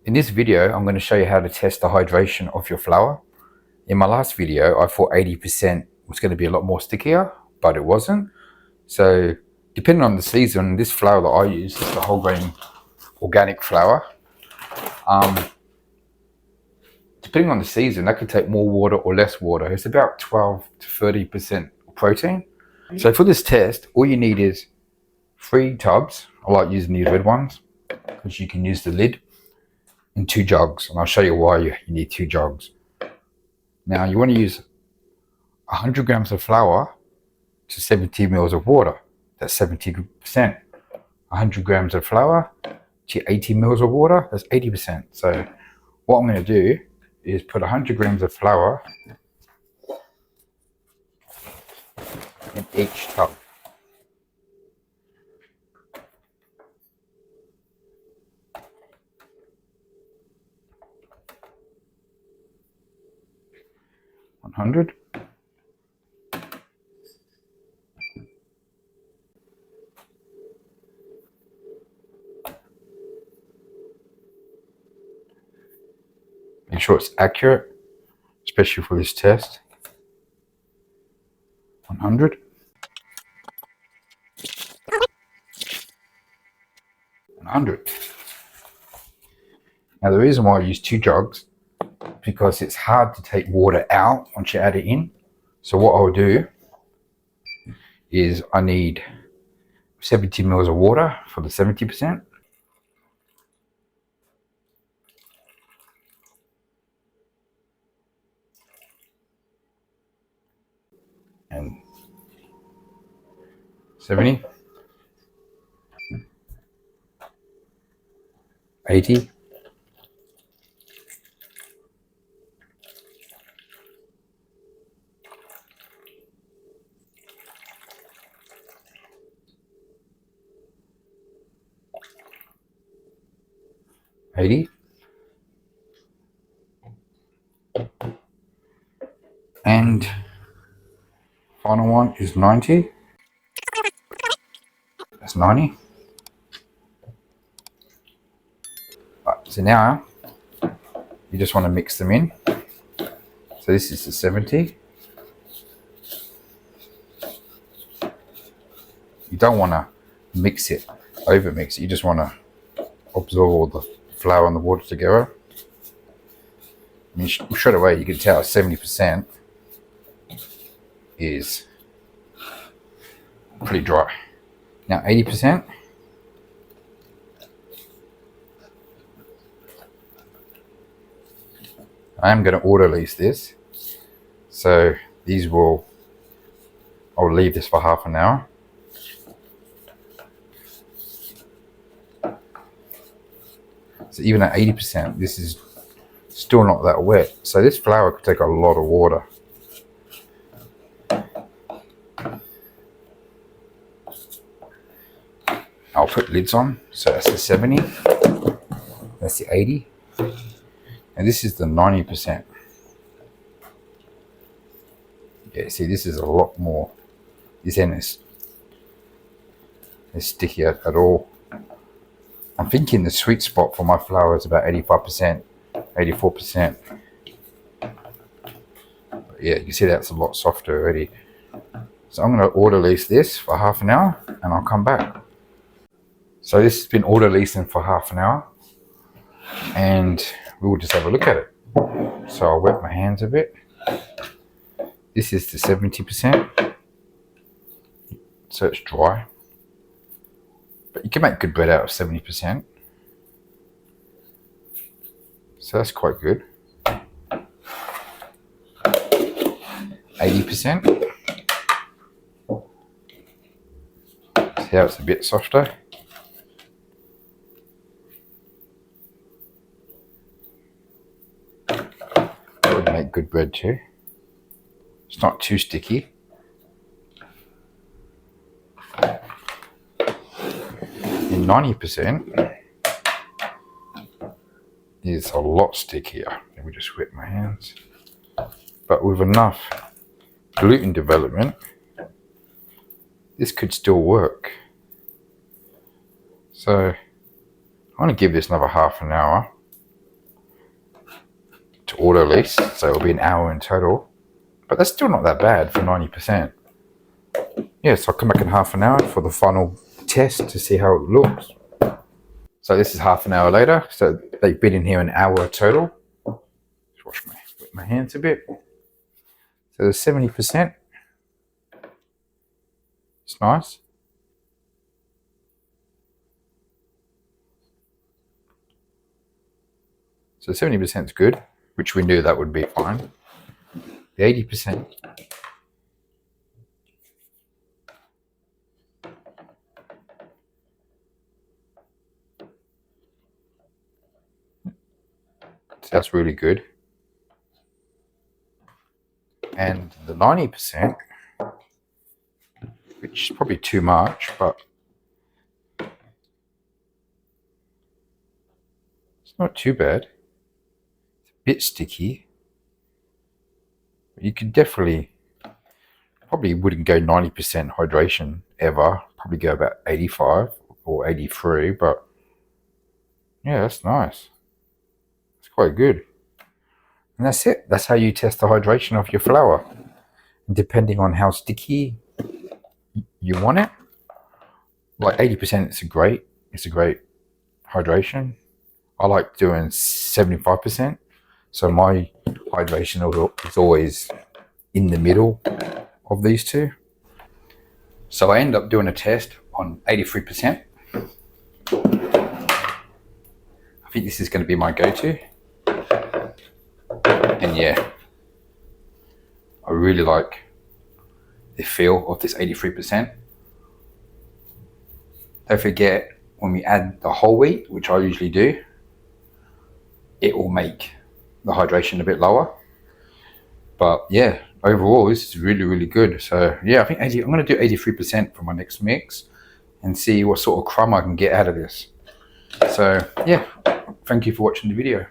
In this video, I'm going to show you how to test the hydration of your flour. In my last video, I thought 80% was going to be a lot more stickier, but it wasn't. So depending on the season, this flour that I use is the whole grain organic flour. Depending on the season, that could take more water or less water. It's about 12 to 30% protein. So for this test, all you need is 3 tubs. I like using these red ones because you can use the lid, and 2 jugs, and I'll show you why you need 2 jugs. Now you want to use 100 grams of flour to 70 mils of water. That's 70%. 100 grams of flour to 80 mils of water. That's 80%. So what I'm going to do is put 100 grams of flour in each tub. $100. Make sure it's accurate, especially for this test. 100. 100. Now the reason why I use 2 jugs, because it's hard to take water out once you add it in. So what I'll do is I need 70 mils of water for the 70%. And 70, 80, 80, and final one is 90. That's 90. Right, so now you just want to mix them in. So this is the 70. You don't want to mix it, over mix it. You just want to absorb all the flour and the water together. I mean, straight away you can tell 70% is pretty dry. Now 80%. I am going to auto release this, so these will, I'll leave this for half an hour. So even at 80%, this is still not that wet. So this flour could take a lot of water. I'll put lids on. So that's the 70, that's the 80, and this is the 90%. Yeah, see, this is a lot more. This end is sticky at all. I'm thinking the sweet spot for my flour is about 85%, 84%. But yeah, you can see that's a lot softer already. So I'm going to auto release this for half an hour and I'll come back. So this has been auto releasing for half an hour and we will just have a look at it. So I'll wet my hands a bit. This is the 70%. So it's dry. But you can make good bread out of 70%. So that's quite good. 80%. See how it's a bit softer. That would make good bread too. It's not too sticky. In 90% is a lot stickier. Let me just wet my hands. But with enough gluten development, this could still work. So I'm going to give this another half an hour to auto release, so it'll be an hour in total. But that's still not that bad for 90%. Yeah, so I'll come back in half an hour for the final test to see how it looks. So this is half an hour later. So they've been in here an hour total. Just wash my hands a bit. So there's 70%. It's nice. So 70% is good, which we knew that would be fine. The 80%. So that's really good. And the 90%, which is probably too much, but it's not too bad. It's a bit sticky. You could definitely, probably wouldn't go 90% hydration ever. Probably go about 85 or 83, but yeah, that's nice. It's quite good. And that's it. That's how you test the hydration of your flour. And depending on how sticky you want it, like 80%, it's a great hydration. I like doing 75%. So my hydration is always in the middle of these two. So I end up doing a test on 83%. I think this is going to be my go-to. And yeah, I really like the feel of this 83%. Don't forget, when we add the whole wheat, which I usually do, it will make the hydration a bit lower. But yeah, overall this is really good. So yeah, I think I'm going to do 83% for my next mix and see what sort of crumb I can get out of this. So yeah, thank you for watching the video.